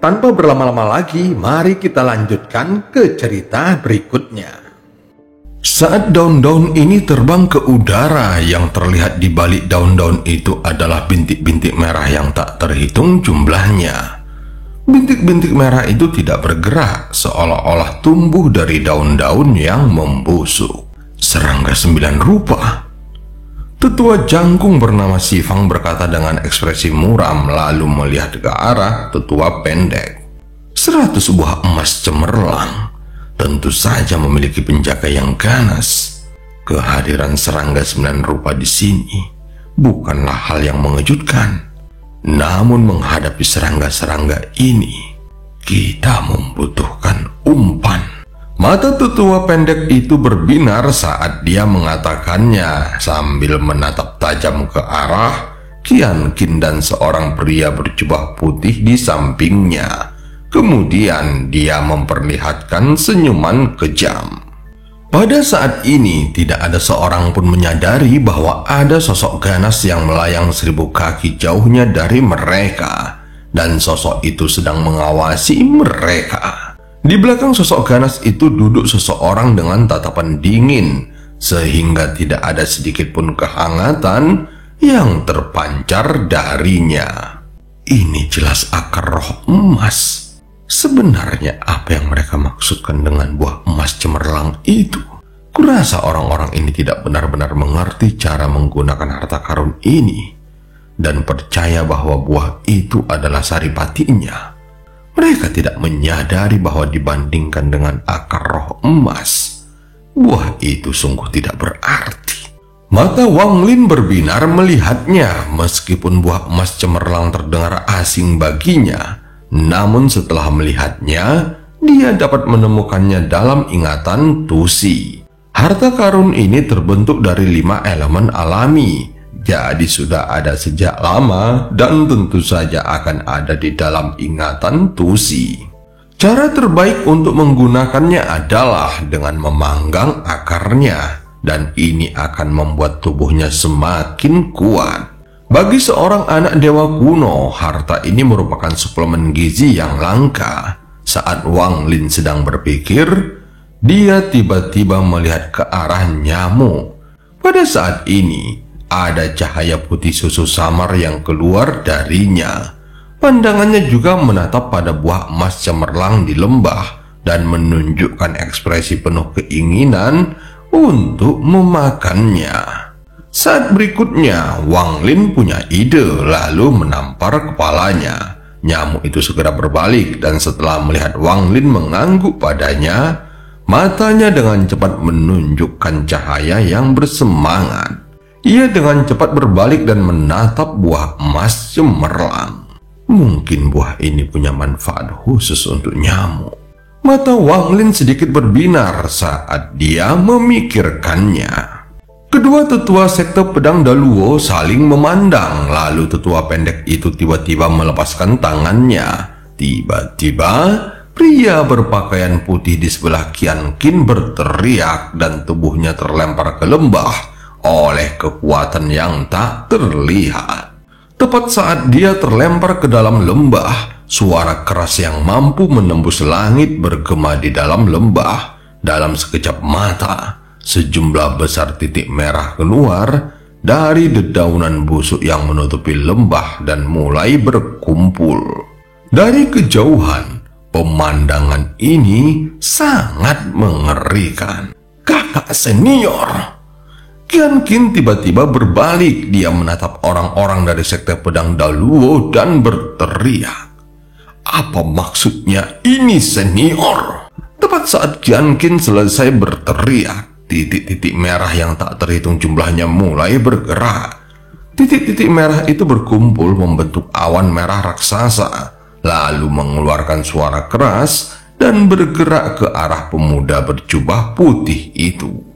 Tanpa berlama-lama lagi, mari kita lanjutkan ke cerita berikutnya. Saat daun-daun ini terbang ke udara, yang terlihat di balik daun-daun itu adalah bintik-bintik merah yang tak terhitung jumlahnya. Bintik-bintik merah itu tidak bergerak, seolah-olah tumbuh dari daun-daun yang membusuk. Serangga 9 rupa. Tetua jangkung bernama Sifang berkata dengan ekspresi muram, lalu melihat ke arah tetua pendek. 100 buah emas cemerlang tentu saja memiliki penjaga yang ganas. Kehadiran serangga 9 rupa di sini bukanlah hal yang mengejutkan. Namun menghadapi serangga-serangga ini, kita membutuhkan umpan. Mata tetua pendek itu berbinar saat dia mengatakannya sambil menatap tajam ke arah Qianqin dan seorang pria berjubah putih di sampingnya. Kemudian dia memperlihatkan senyuman kejam. Pada saat ini tidak ada seorang pun menyadari bahwa ada sosok ganas yang melayang 1000 kaki jauhnya dari mereka, dan sosok itu sedang mengawasi mereka. Di belakang sosok ganas itu duduk seseorang dengan tatapan dingin, sehingga tidak ada sedikit pun kehangatan yang terpancar darinya. Ini jelas akar roh emas. Sebenarnya apa yang mereka maksudkan dengan buah emas cemerlang itu? Kurasa orang-orang ini tidak benar-benar mengerti cara menggunakan harta karun ini dan percaya bahwa buah itu adalah saripatinya. Mereka tidak menyadari bahwa dibandingkan dengan akar roh emas, buah itu sungguh tidak berarti. Mata Wang Lin berbinar melihatnya, meskipun buah emas cemerlang terdengar asing baginya. Namun setelah melihatnya, dia dapat menemukannya dalam ingatan Tusi. Harta karun ini terbentuk dari 5 elemen alami, jadi sudah ada sejak lama dan tentu saja akan ada di dalam ingatan Tusi. Cara terbaik untuk menggunakannya adalah dengan memanggang akarnya, dan ini akan membuat tubuhnya semakin kuat. Bagi seorang anak dewa kuno, harta ini merupakan suplemen gizi yang langka. Saat Wang Lin sedang berpikir, dia tiba-tiba melihat ke arah nyamuk. Pada saat ini, ada cahaya putih susu samar yang keluar darinya. Pandangannya juga menatap pada buah emas cemerlang di lembah dan menunjukkan ekspresi penuh keinginan untuk memakannya. Saat berikutnya, Wang Lin punya ide lalu menampar kepalanya. Nyamuk itu segera berbalik dan setelah melihat Wang Lin mengangguk padanya, matanya dengan cepat menunjukkan cahaya yang bersemangat. Ia dengan cepat berbalik dan menatap buah emas cemerlang. Mungkin buah ini punya manfaat khusus untuk nyamuk. Mata Wang Lin sedikit berbinar saat dia memikirkannya. Kedua tetua sekte pedang Daluo saling memandang, lalu tetua pendek itu tiba-tiba melepaskan tangannya. Tiba-tiba, pria berpakaian putih di sebelah Qianqin berteriak dan tubuhnya terlempar ke lembah oleh kekuatan yang tak terlihat. Tepat saat dia terlempar ke dalam lembah, suara keras yang mampu menembus langit bergema di dalam lembah. Dalam sekejap mata, sejumlah besar titik merah keluar dari dedaunan busuk yang menutupi lembah dan mulai berkumpul. Dari kejauhan, pemandangan ini sangat mengerikan. Kakak senior! Qianqin tiba-tiba berbalik. Dia menatap orang-orang dari sekte pedang Daluo dan berteriak. Apa maksudnya ini, senior? Tepat saat Qianqin selesai berteriak, titik-titik merah yang tak terhitung jumlahnya mulai bergerak. Titik-titik merah itu berkumpul membentuk awan merah raksasa, lalu mengeluarkan suara keras dan bergerak ke arah pemuda berjubah putih itu.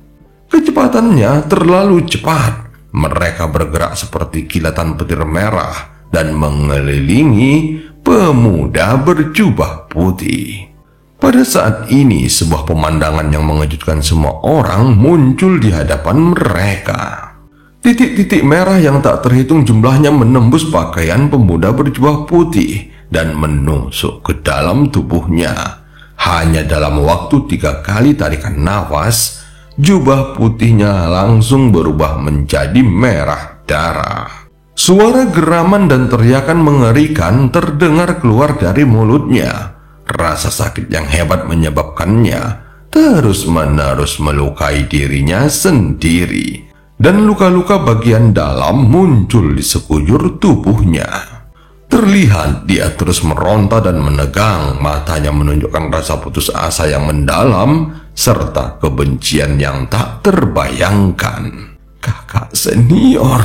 Kecepatannya terlalu cepat. Mereka bergerak seperti kilatan petir merah dan mengelilingi pemuda berjubah putih. Pada saat ini, sebuah pemandangan yang mengejutkan semua orang muncul di hadapan mereka. Titik-titik merah yang tak terhitung jumlahnya menembus pakaian pemuda berjubah putih dan menusuk ke dalam tubuhnya. Hanya dalam waktu 3 kali tarikan nafas, jubah putihnya langsung berubah menjadi merah darah. Suara geraman dan teriakan mengerikan terdengar keluar dari mulutnya. Rasa sakit yang hebat menyebabkannya terus-menerus melukai dirinya sendiri, dan luka-luka bagian dalam muncul di sekujur tubuhnya. Terlihat dia terus meronta dan menegang, matanya menunjukkan rasa putus asa yang mendalam serta kebencian yang tak terbayangkan. Kakak senior.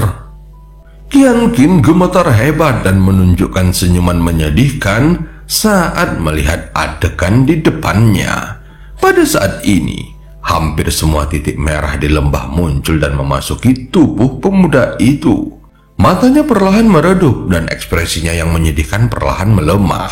Qian Qin gemetar hebat dan menunjukkan senyuman menyedihkan saat melihat adegan di depannya. Pada saat ini, hampir semua titik merah di lembah muncul dan memasuki tubuh pemuda itu. Matanya perlahan meredup dan ekspresinya yang menyedihkan perlahan melemah.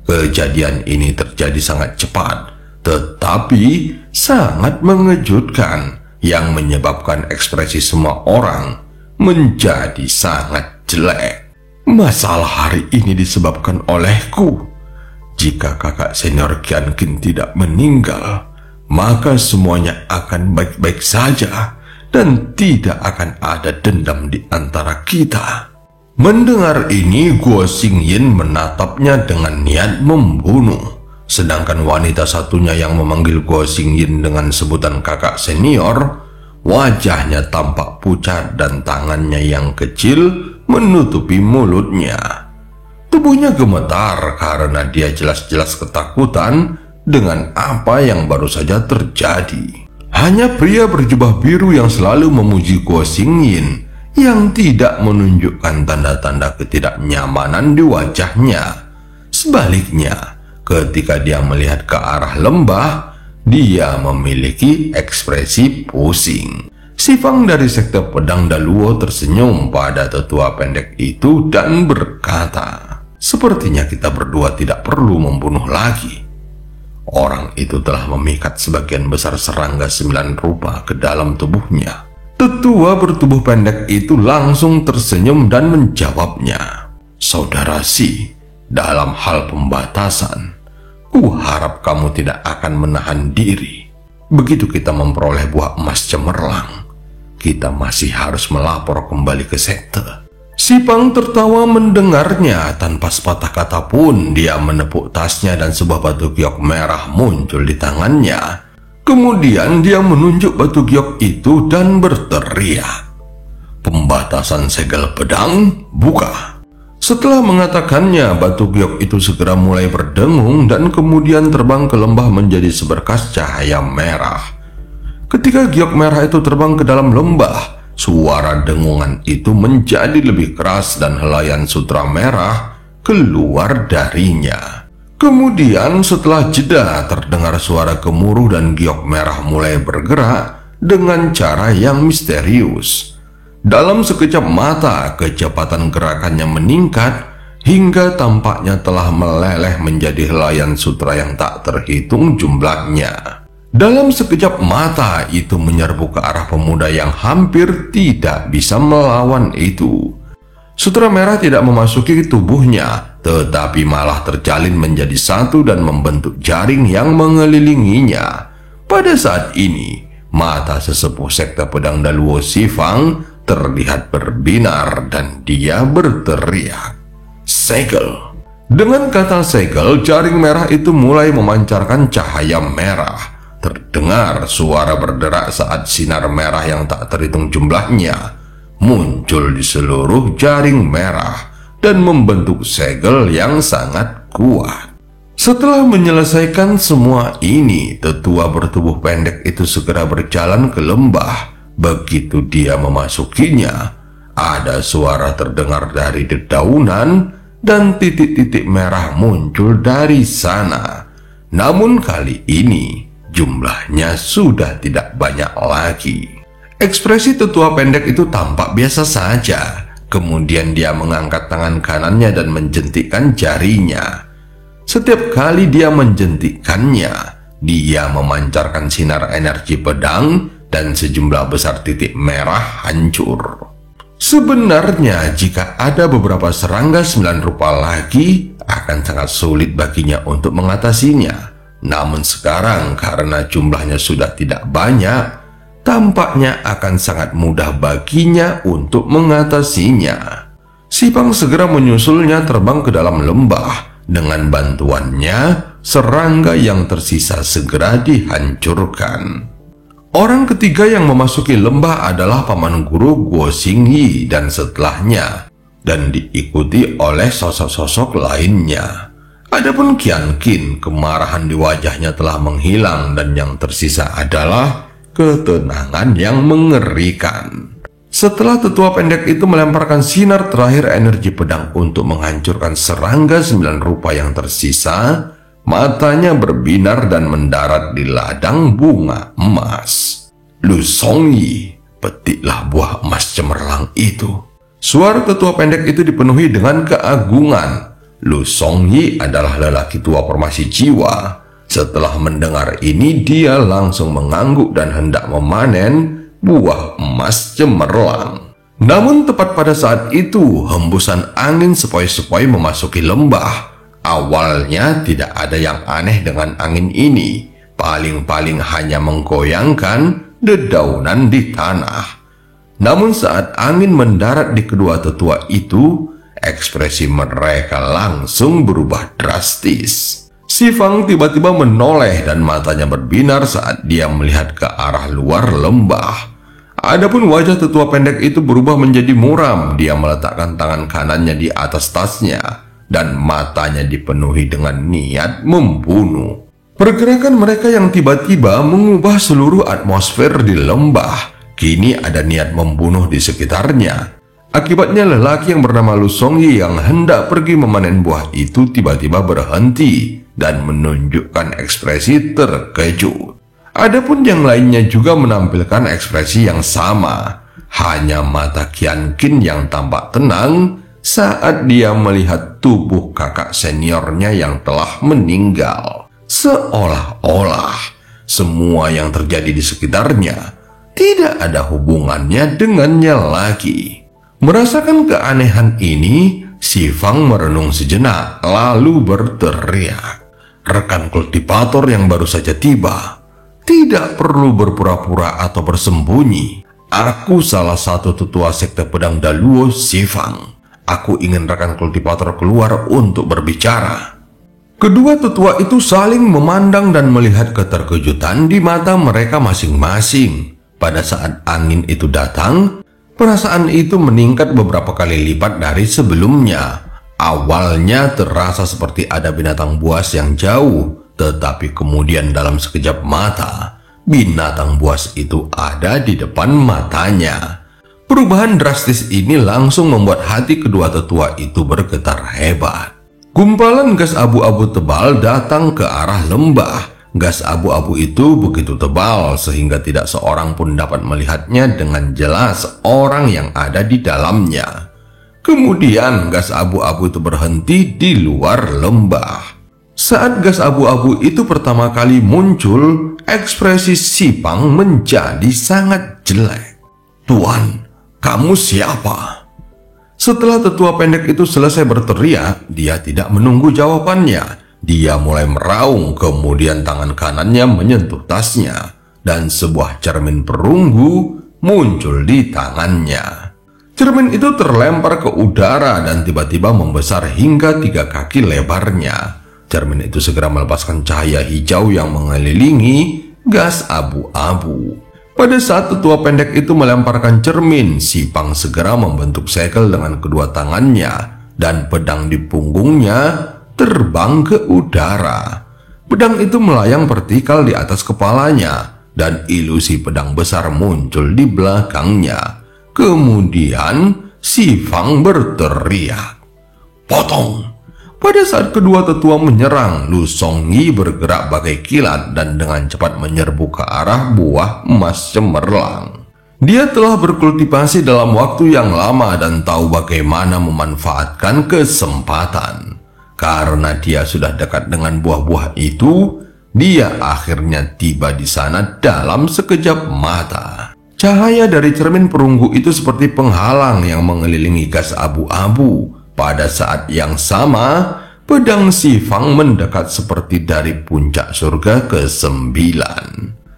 Kejadian ini terjadi sangat cepat, tetapi sangat mengejutkan, yang menyebabkan ekspresi semua orang menjadi sangat jelek. Masalah hari ini disebabkan olehku. Jika kakak senior Qian Qin tidak meninggal, maka semuanya akan baik-baik saja dan tidak akan ada dendam di antara kita. Mendengar ini, Guo Xingyin menatapnya dengan niat membunuh. Sedangkan wanita satunya yang memanggil Guo Xingyin dengan sebutan kakak senior, wajahnya tampak pucat dan tangannya yang kecil menutupi mulutnya. Tubuhnya gemetar karena dia jelas-jelas ketakutan dengan apa yang baru saja terjadi. Hanya pria berjubah biru yang selalu memuji Guo Xingyin yang tidak menunjukkan tanda-tanda ketidaknyamanan di wajahnya. Sebaliknya, ketika dia melihat ke arah lembah, dia memiliki ekspresi pusing. Si Fang dari sekte pedang Daluo tersenyum pada tetua pendek itu dan berkata, "Sepertinya kita berdua tidak perlu membunuh lagi." Orang itu telah memikat sebagian besar serangga 9 rupa ke dalam tubuhnya. Tetua bertubuh pendek itu langsung tersenyum dan menjawabnya, "Saudara Si, dalam hal pembatasan, harap kamu tidak akan menahan diri. Begitu kita memperoleh buah emas cemerlang, kita masih harus melapor kembali ke sekte." Si Fang tertawa mendengarnya. Tanpa sepatah kata pun, dia menepuk tasnya dan sebuah batu giok merah muncul di tangannya. Kemudian dia menunjuk batu giok itu dan berteriak, "Pembatasan segel pedang, buka." Setelah mengatakannya, batu giok itu segera mulai berdengung dan kemudian terbang ke lembah menjadi seberkas cahaya merah. Ketika giok merah itu terbang ke dalam lembah, suara dengungan itu menjadi lebih keras dan helaian sutra merah keluar darinya. Kemudian setelah jeda terdengar suara gemuruh dan giok merah mulai bergerak dengan cara yang misterius. Dalam sekejap mata, kecepatan gerakannya meningkat hingga tampaknya telah meleleh menjadi helaian sutra yang tak terhitung jumlahnya. Dalam sekejap mata itu menyerbu ke arah pemuda yang hampir tidak bisa melawan itu. Sutra merah tidak memasuki tubuhnya, tetapi malah terjalin menjadi satu dan membentuk jaring yang mengelilinginya. Pada saat ini, mata sesepuh sekte pedang Daluo Si Fang terlihat berbinar dan dia berteriak, "Segel!" Dengan kata segel, jaring merah itu mulai memancarkan cahaya merah. Terdengar suara berderak saat sinar merah yang tak terhitung jumlahnya muncul di seluruh jaring merah dan membentuk segel yang sangat kuat. Setelah menyelesaikan semua ini, tetua bertubuh pendek itu segera berjalan ke lembah. Begitu dia memasukinya, ada suara terdengar dari dedaunan dan titik-titik merah muncul dari sana. Namun kali ini jumlahnya sudah tidak banyak lagi. Ekspresi tetua pendek itu tampak biasa saja. Kemudian dia mengangkat tangan kanannya dan menjentikkan jarinya. Setiap kali dia menjentikkannya, dia memancarkan sinar energi pedang dan sejumlah besar titik merah hancur. Sebenarnya jika ada beberapa serangga 9 rupa lagi akan sangat sulit baginya untuk mengatasinya. Namun sekarang karena jumlahnya sudah tidak banyak, tampaknya akan sangat mudah baginya untuk mengatasinya. Sipang segera menyusulnya terbang ke dalam lembah. Dengan bantuannya, serangga yang tersisa segera dihancurkan. Orang ketiga yang memasuki lembah adalah paman guru Guo Xingyi dan setelahnya, dan diikuti oleh sosok-sosok lainnya. Adapun Qian Qin, kemarahan di wajahnya telah menghilang dan yang tersisa adalah ketenangan yang mengerikan. Setelah tetua pendek itu melemparkan sinar terakhir energi pedang untuk menghancurkan serangga 9 rupa yang tersisa, matanya berbinar dan mendarat di ladang bunga emas. Lu Songyi, petiklah buah emas cemerlang itu. Suara tetua pendek itu dipenuhi dengan keagungan. Lu Songyi adalah lelaki tua formasi jiwa. Setelah mendengar ini, dia langsung mengangguk dan hendak memanen buah emas cemerlang. Namun tepat pada saat itu, hembusan angin sepoi-sepoi memasuki lembah. Awalnya tidak ada yang aneh dengan angin ini. Paling-paling hanya menggoyangkan dedaunan di tanah. Namun saat angin mendarat di kedua tetua itu, ekspresi mereka langsung berubah drastis. Sifang tiba-tiba menoleh dan matanya berbinar saat dia melihat ke arah luar lembah. Adapun wajah tetua pendek itu berubah menjadi muram. Dia meletakkan tangan kanannya di atas tasnya dan matanya dipenuhi dengan niat membunuh. Pergerakan mereka yang tiba-tiba mengubah seluruh atmosfer di lembah. Kini ada niat membunuh di sekitarnya. Akibatnya lelaki yang bernama Lu Songyi yang hendak pergi memanen buah itu tiba-tiba berhenti dan menunjukkan ekspresi terkejut. Adapun yang lainnya juga menampilkan ekspresi yang sama. Hanya mata Qian Qin yang tampak tenang saat dia melihat tubuh kakak seniornya yang telah meninggal. Seolah-olah semua yang terjadi di sekitarnya tidak ada hubungannya dengannya lagi. Merasakan keanehan ini, Sifang merenung sejenak lalu berteriak. Rekan kultivator yang baru saja tiba, tidak perlu berpura-pura atau bersembunyi. Aku salah satu tetua sekte pedang Daluo, Sifang. Aku ingin rekan kultivator keluar untuk berbicara. Kedua tetua itu saling memandang dan melihat keterkejutan di mata mereka masing-masing. Pada saat angin itu datang, perasaan itu meningkat beberapa kali lipat dari sebelumnya. Awalnya terasa seperti ada binatang buas yang jauh, tetapi kemudian dalam sekejap mata, binatang buas itu ada di depan matanya. Perubahan drastis ini langsung membuat hati kedua tetua itu bergetar hebat. Gumpalan gas abu-abu tebal datang ke arah lembah. Gas abu-abu itu begitu tebal sehingga tidak seorang pun dapat melihatnya dengan jelas orang yang ada di dalamnya. Kemudian gas abu-abu itu berhenti di luar lembah. Saat gas abu-abu itu pertama kali muncul, ekspresi Sipang menjadi sangat jelek. "Tuan, kamu siapa?" Setelah tetua pendek itu selesai berteriak, dia tidak menunggu jawabannya. Dia mulai meraung, kemudian tangan kanannya menyentuh tasnya, dan sebuah cermin perunggu muncul di tangannya. Cermin itu terlempar ke udara dan tiba-tiba membesar hingga 3 kaki lebarnya. Cermin itu segera melepaskan cahaya hijau yang mengelilingi gas abu-abu. Pada saat tetua pendek itu melemparkan cermin, Sipang segera membentuk segel dengan kedua tangannya, dan pedang di punggungnya terbang ke udara. Pedang itu melayang vertikal di atas kepalanya, dan ilusi pedang besar muncul di belakangnya. Kemudian Sifang berteriak, "Potong!" Pada saat kedua tetua menyerang, Lu Songyi bergerak bagai kilat dan dengan cepat menyerbu ke arah buah emas cemerlang. Dia telah berkultivasi dalam waktu yang lama dan tahu bagaimana memanfaatkan kesempatan. Karena dia sudah dekat dengan buah-buah itu, dia akhirnya tiba di sana dalam sekejap mata. Cahaya dari cermin perunggu itu seperti penghalang yang mengelilingi gas abu-abu. Pada saat yang sama, Pedang Xifang mendekat seperti dari puncak surga ke-9.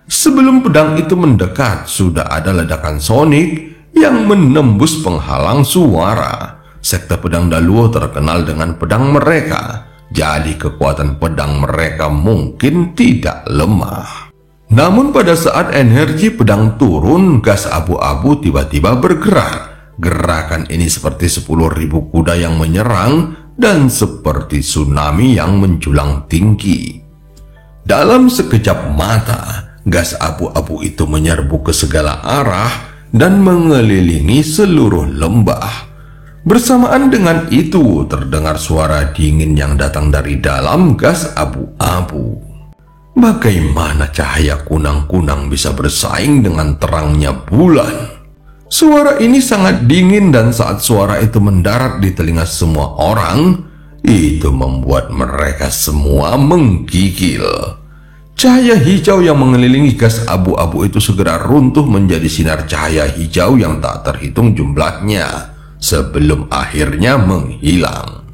Sebelum pedang itu mendekat, sudah ada ledakan sonik yang menembus penghalang suara. Sekte pedang Daluo terkenal dengan pedang mereka, jadi kekuatan pedang mereka mungkin tidak lemah. Namun pada saat energi pedang turun, gas abu-abu tiba-tiba bergerak. Gerakan ini seperti 10.000 kuda yang menyerang dan seperti tsunami yang menjulang tinggi. Dalam sekejap mata, gas abu-abu itu menyerbu ke segala arah dan mengelilingi seluruh lembah. Bersamaan dengan itu, terdengar suara dingin yang datang dari dalam gas abu-abu. Bagaimana cahaya kunang-kunang bisa bersaing dengan terangnya bulan? Suara ini sangat dingin, dan saat suara itu mendarat di telinga semua orang, itu membuat mereka semua menggigil. Cahaya hijau yang mengelilingi gas abu-abu itu segera runtuh menjadi sinar cahaya hijau yang tak terhitung jumlahnya, sebelum akhirnya menghilang.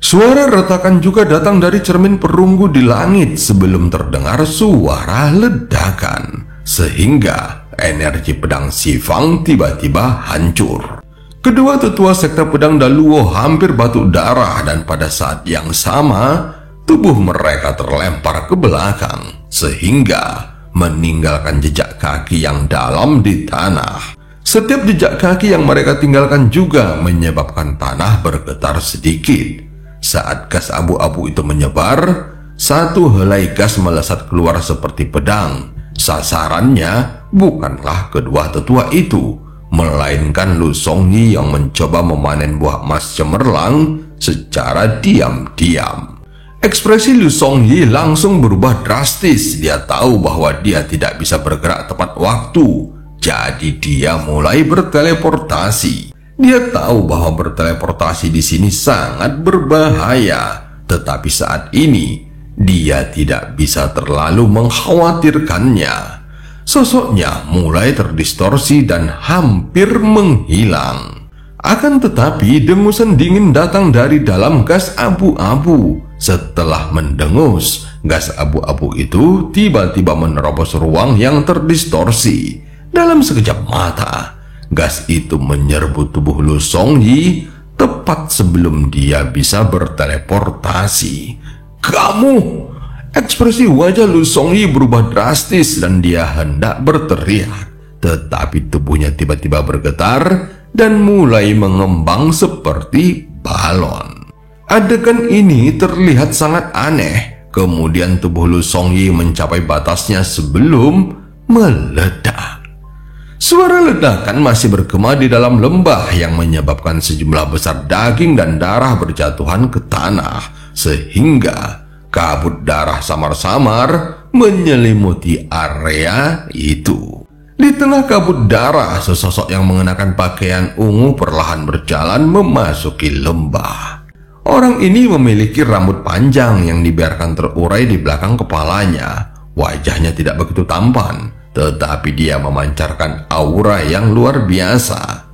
Suara retakan juga datang dari cermin perunggu di langit sebelum terdengar suara ledakan, sehingga energi pedang Xifang tiba-tiba hancur. Kedua tetua sekte pedang Daluo hampir batuk darah, dan pada saat yang sama tubuh mereka terlempar ke belakang, sehingga meninggalkan jejak kaki yang dalam di tanah. Setiap jejak kaki yang mereka tinggalkan juga menyebabkan tanah bergetar sedikit. Saat gas abu-abu itu menyebar, satu helai gas melesat keluar seperti pedang. Sasarannya bukanlah kedua tetua itu, melainkan Lu Songyi yang mencoba memanen buah emas cemerlang secara diam-diam. Ekspresi Lu Songyi langsung berubah drastis. Dia tahu bahwa dia tidak bisa bergerak tepat waktu, jadi dia mulai berteleportasi. Dia tahu bahwa berteleportasi di sini sangat berbahaya, tetapi saat ini dia tidak bisa terlalu mengkhawatirkannya. Sosoknya mulai terdistorsi dan hampir menghilang. Akan tetapi dengusan dingin datang dari dalam gas abu-abu. Setelah mendengus, gas abu-abu itu tiba-tiba menerobos ruang yang terdistorsi. Dalam sekejap mata, gas itu menyerbu tubuh Lu Songyi tepat sebelum dia bisa berteleportasi. "Kamu!" Ekspresi wajah Lu Songyi berubah drastis dan dia hendak berteriak, tetapi tubuhnya tiba-tiba bergetar dan mulai mengembang seperti balon. Adegan ini terlihat sangat aneh. Kemudian tubuh Lu Songyi mencapai batasnya sebelum meledak. Suara ledakan masih bergema di dalam lembah yang menyebabkan sejumlah besar daging dan darah berjatuhan ke tanah, sehingga kabut darah samar-samar menyelimuti area itu. Di tengah kabut darah, sesosok yang mengenakan pakaian ungu perlahan berjalan memasuki lembah. Orang ini memiliki rambut panjang yang dibiarkan terurai di belakang kepalanya. Wajahnya tidak begitu tampan, tetapi dia memancarkan aura yang luar biasa.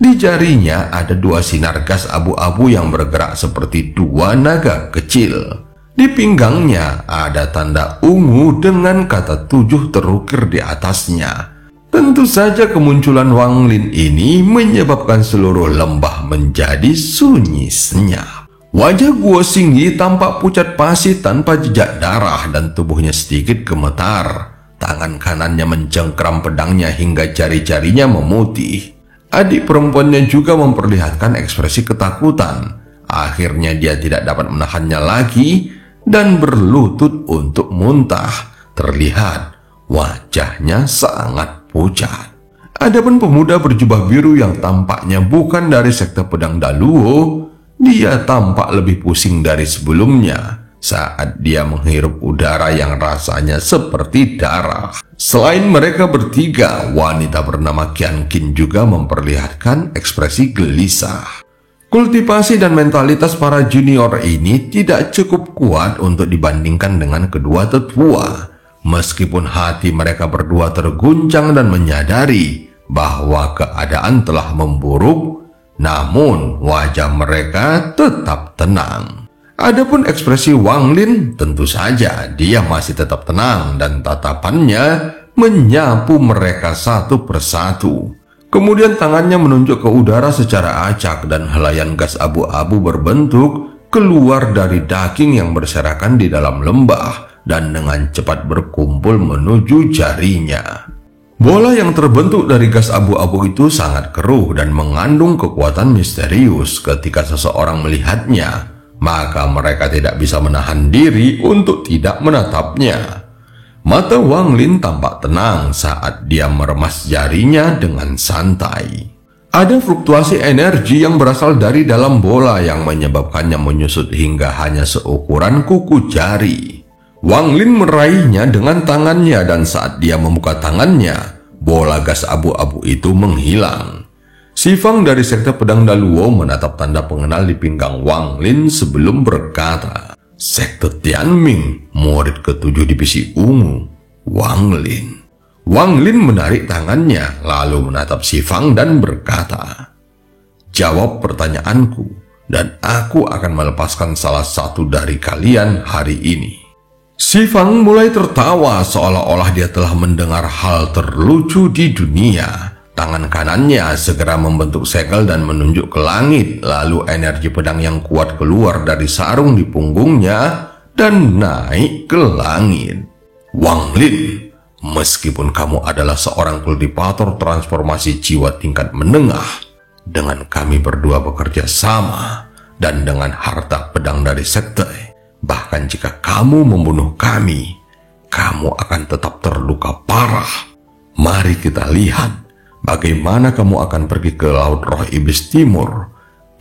Di jarinya ada dua sinar gas abu-abu yang bergerak seperti dua naga kecil. Di pinggangnya ada tanda ungu dengan kata 7 terukir di atasnya. Tentu saja kemunculan Wang Lin ini menyebabkan seluruh lembah menjadi sunyi senyap. Wajah Guo Xingyi tampak pucat pasi tanpa jejak darah dan tubuhnya sedikit gemetar. Tangan kanannya mencengkram pedangnya hingga jari-jarinya memutih. Adik perempuannya juga memperlihatkan ekspresi ketakutan. Akhirnya dia tidak dapat menahannya lagi dan berlutut untuk muntah. Terlihat wajahnya sangat pucat. Adapun pemuda berjubah biru yang tampaknya bukan dari sekte pedang Daluo, dia tampak lebih pusing dari sebelumnya saat dia menghirup udara yang rasanya seperti darah. Selain mereka bertiga, wanita bernama Qian Qin juga memperlihatkan ekspresi gelisah. Kultivasi dan mentalitas para junior ini tidak cukup kuat untuk dibandingkan dengan kedua tetua. Meskipun hati mereka berdua terguncang dan menyadari bahwa keadaan telah memburuk, namun wajah mereka tetap tenang. Adapun ekspresi Wang Lin, tentu saja dia masih tetap tenang dan tatapannya menyapu mereka satu persatu. Kemudian tangannya menunjuk ke udara secara acak dan helaian gas abu-abu berbentuk keluar dari daging yang berserakan di dalam lembah dan dengan cepat berkumpul menuju jarinya. Bola yang terbentuk dari gas abu-abu itu sangat keruh dan mengandung kekuatan misterius. Ketika seseorang melihatnya, maka mereka tidak bisa menahan diri untuk tidak menatapnya. Mata Wang Lin tampak tenang saat dia meremas jarinya dengan santai. Ada fluktuasi energi yang berasal dari dalam bola yang menyebabkannya menyusut hingga hanya seukuran kuku jari. Wang Lin meraihnya dengan tangannya dan saat dia membuka tangannya, bola gas abu-abu itu menghilang. Si Fang dari sekte pedang Daluo menatap tanda pengenal di pinggang Wang Lin sebelum berkata, "Sekte Tianming, murid ketujuh divisi ungu, Wang Lin." Wang Lin menarik tangannya lalu menatap Si Fang dan berkata, "Jawab pertanyaanku dan aku akan melepaskan salah satu dari kalian hari ini." Si Fang mulai tertawa seolah-olah dia telah mendengar hal terlucu di dunia. Tangan kanannya segera membentuk segel dan menunjuk ke langit, lalu energi pedang yang kuat keluar dari sarung di punggungnya dan naik ke langit. "Wang Lin, meskipun kamu adalah seorang kultivator transformasi jiwa tingkat menengah, dengan kami berdua bekerja sama dan dengan harta pedang dari sekte, bahkan jika kamu membunuh kami, kamu akan tetap terluka parah. Mari kita lihat bagaimana kamu akan pergi ke Laut Roh Iblis Timur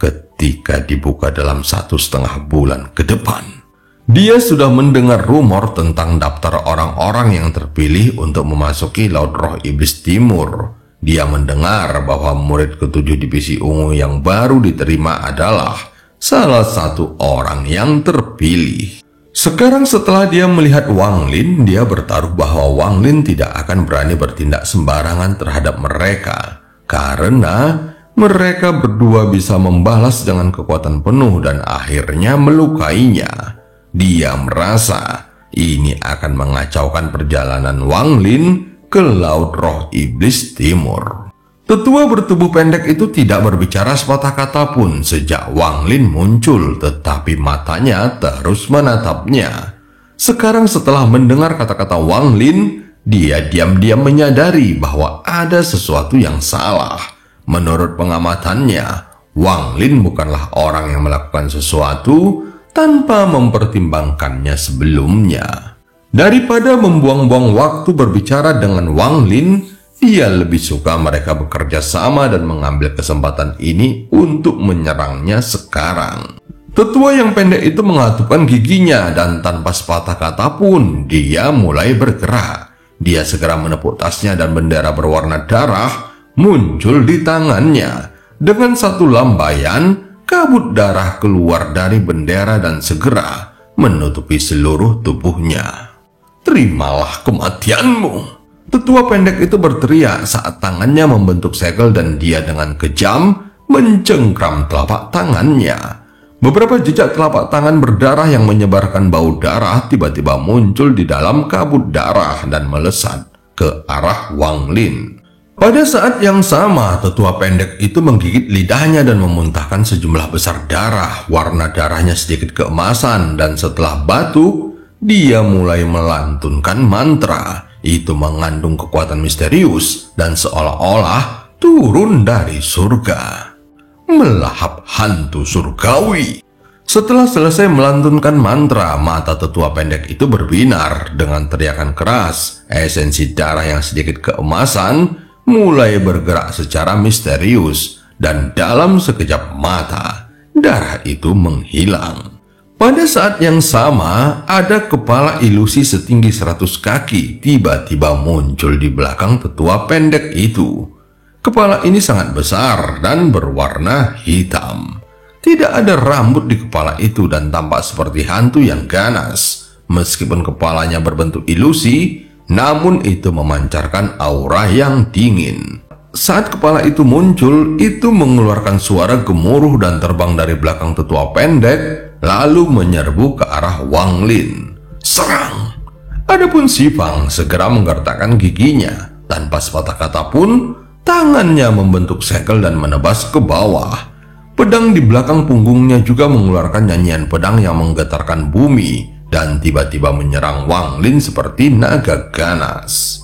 ketika dibuka dalam 1,5 bulan ke depan." Dia sudah mendengar rumor tentang daftar orang-orang yang terpilih untuk memasuki Laut Roh Iblis Timur. Dia mendengar bahwa murid ketujuh divisi ungu yang baru diterima adalah salah satu orang yang terpilih. Sekarang setelah dia melihat Wang Lin, dia bertaruh bahwa Wang Lin tidak akan berani bertindak sembarangan terhadap mereka, karena mereka berdua bisa membalas dengan kekuatan penuh dan akhirnya melukainya. Dia merasa ini akan mengacaukan perjalanan Wang Lin ke Laut Roh Iblis Timur. Tetua bertubuh pendek itu tidak berbicara sepatah kata pun sejak Wang Lin muncul, tetapi matanya terus menatapnya. Sekarang setelah mendengar kata-kata Wang Lin, dia diam-diam menyadari bahwa ada sesuatu yang salah. Menurut pengamatannya, Wang Lin bukanlah orang yang melakukan sesuatu tanpa mempertimbangkannya sebelumnya. Daripada membuang-buang waktu berbicara dengan Wang Lin, dia lebih suka mereka bekerja sama dan mengambil kesempatan ini untuk menyerangnya sekarang. Tetua yang pendek itu mengatupkan giginya dan tanpa sepatah kata pun dia mulai bergerak. Dia segera menepuk tasnya dan bendera berwarna darah muncul di tangannya. Dengan satu lambaian, kabut darah keluar dari bendera dan segera menutupi seluruh tubuhnya. "Terimalah kematianmu!" Tetua pendek itu berteriak saat tangannya membentuk segel dan dia dengan kejam mencengkram telapak tangannya. Beberapa jejak telapak tangan berdarah yang menyebarkan bau darah tiba-tiba muncul di dalam kabut darah dan melesat ke arah Wang Lin. Pada saat yang sama, tetua pendek itu menggigit lidahnya dan memuntahkan sejumlah besar darah. Warna darahnya sedikit keemasan dan setelah batuk, dia mulai melantunkan mantra. Itu mengandung kekuatan misterius dan seolah-olah turun dari surga. Melahap hantu surgawi. Setelah selesai melantunkan mantra, mata tetua pendek itu berbinar dengan teriakan keras. Esensi darah yang sedikit keemasan mulai bergerak secara misterius dan dalam sekejap mata, darah itu menghilang. Pada saat yang sama, ada kepala ilusi setinggi 100 kaki tiba-tiba muncul di belakang tetua pendek itu. Kepala ini sangat besar dan berwarna hitam. Tidak ada rambut di kepala itu dan tampak seperti hantu yang ganas. Meskipun kepalanya berbentuk ilusi, namun itu memancarkan aura yang dingin. Saat kepala itu muncul, itu mengeluarkan suara gemuruh dan terbang dari belakang tetua pendek lalu menyerbu ke arah Wang Lin. Serang! Adapun Si Fang segera menggertakkan giginya. Tanpa sepatah kata pun, tangannya membentuk segel dan menebas ke bawah. Pedang di belakang punggungnya juga mengeluarkan nyanyian pedang yang menggetarkan bumi dan tiba-tiba menyerang Wang Lin seperti naga ganas.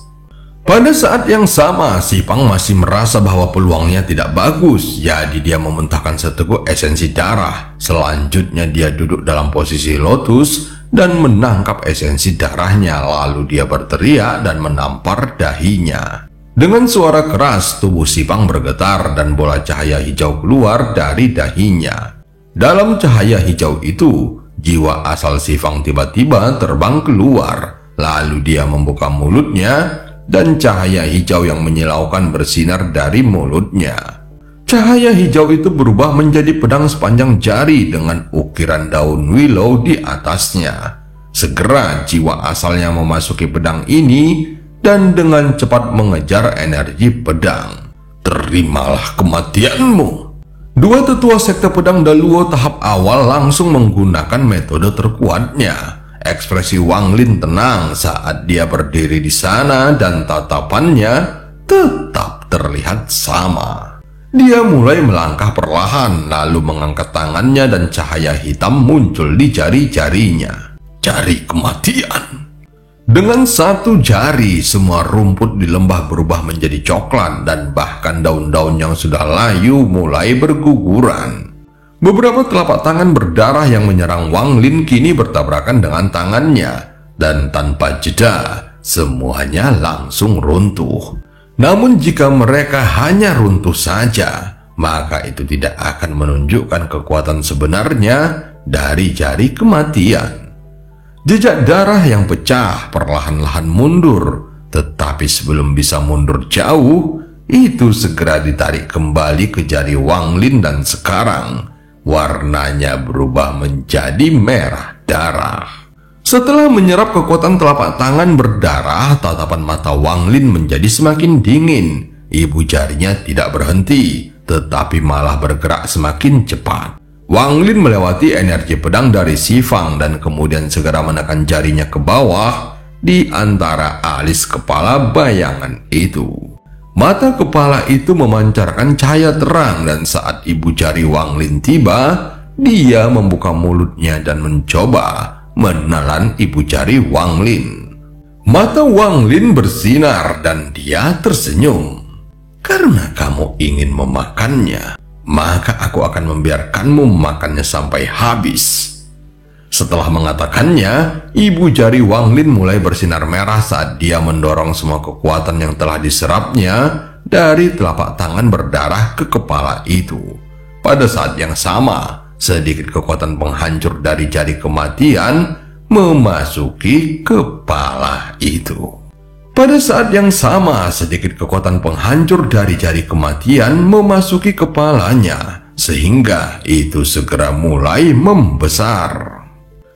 Pada saat yang sama, Si Fang masih merasa bahwa peluangnya tidak bagus, jadi dia memuntahkan seteguk esensi darah. Selanjutnya dia duduk dalam posisi lotus dan menangkap esensi darahnya, lalu dia berteriak dan menampar dahinya. Dengan suara keras, tubuh Si Fang bergetar dan bola cahaya hijau keluar dari dahinya. Dalam cahaya hijau itu, jiwa asal Si Fang tiba-tiba terbang keluar. Lalu dia membuka mulutnya dan cahaya hijau yang menyilaukan bersinar dari mulutnya. Cahaya hijau itu berubah menjadi pedang sepanjang jari dengan ukiran daun willow di atasnya. Segera jiwa asalnya memasuki pedang ini dan dengan cepat mengejar energi pedang. Terimalah kematianmu. Dua tetua sekte pedang Daluo tahap awal langsung menggunakan metode terkuatnya. Ekspresi Wang Lin tenang saat dia berdiri di sana dan tatapannya tetap terlihat sama. Dia mulai melangkah perlahan lalu mengangkat tangannya dan cahaya hitam muncul di jari-jarinya. Jari kematian. Dengan satu jari, semua rumput di lembah berubah menjadi coklat dan bahkan daun-daun yang sudah layu mulai berguguran. Beberapa telapak tangan berdarah yang menyerang Wang Lin kini bertabrakan dengan tangannya, dan tanpa jeda, semuanya langsung runtuh. Namun jika mereka hanya runtuh saja, maka itu tidak akan menunjukkan kekuatan sebenarnya dari jari kematian. Jejak darah yang pecah perlahan-lahan mundur, tetapi sebelum bisa mundur jauh, itu segera ditarik kembali ke jari Wang Lin dan sekarang warnanya berubah menjadi merah darah. Setelah menyerap kekuatan telapak tangan berdarah, tatapan mata Wang Lin menjadi semakin dingin. Ibu jarinya tidak berhenti, tetapi malah bergerak semakin cepat. Wang Lin melewati energi pedang dari Si Fang dan kemudian segera menekan jarinya ke bawah di antara alis kepala bayangan itu. Mata kepala itu memancarkan cahaya terang dan saat ibu jari Wang Lin tiba, dia membuka mulutnya dan mencoba menelan ibu jari Wang Lin. Mata Wang Lin bersinar dan dia tersenyum. Karena kamu ingin memakannya, maka aku akan membiarkanmu memakannya sampai habis. Setelah mengatakannya, ibu jari Wang Lin mulai bersinar merah saat dia mendorong semua kekuatan yang telah diserapnya dari telapak tangan berdarah ke kepala itu. Pada saat yang sama, sedikit kekuatan penghancur dari jari kematian memasuki kepala itu. Pada saat yang sama, sedikit kekuatan penghancur dari jari kematian memasuki kepalanya, sehingga itu segera mulai membesar.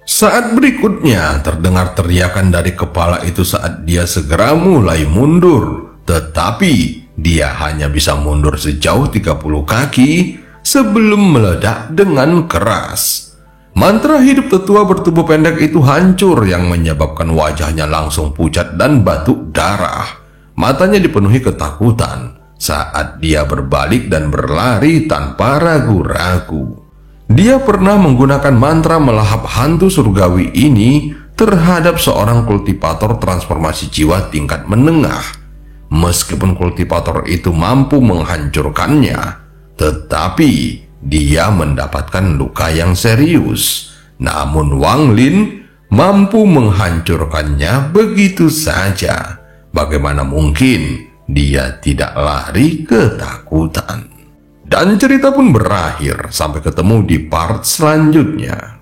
Saat berikutnya, terdengar teriakan dari kepala itu saat dia segera mulai mundur, tetapi dia hanya bisa mundur sejauh 30 kaki sebelum meledak dengan keras. Mantra hidup tetua bertubuh pendek itu hancur yang menyebabkan wajahnya langsung pucat dan batuk darah. Matanya dipenuhi ketakutan saat dia berbalik dan berlari tanpa ragu-ragu. Dia pernah menggunakan mantra melahap hantu surgawi ini terhadap seorang kultivator transformasi jiwa tingkat menengah. Meskipun kultivator itu mampu menghancurkannya, tetapi dia mendapatkan luka yang serius. Namun Wang Lin mampu menghancurkannya begitu saja. Bagaimana mungkin dia tidak lari ketakutan? Dan cerita pun berakhir. Sampai ketemu di part selanjutnya.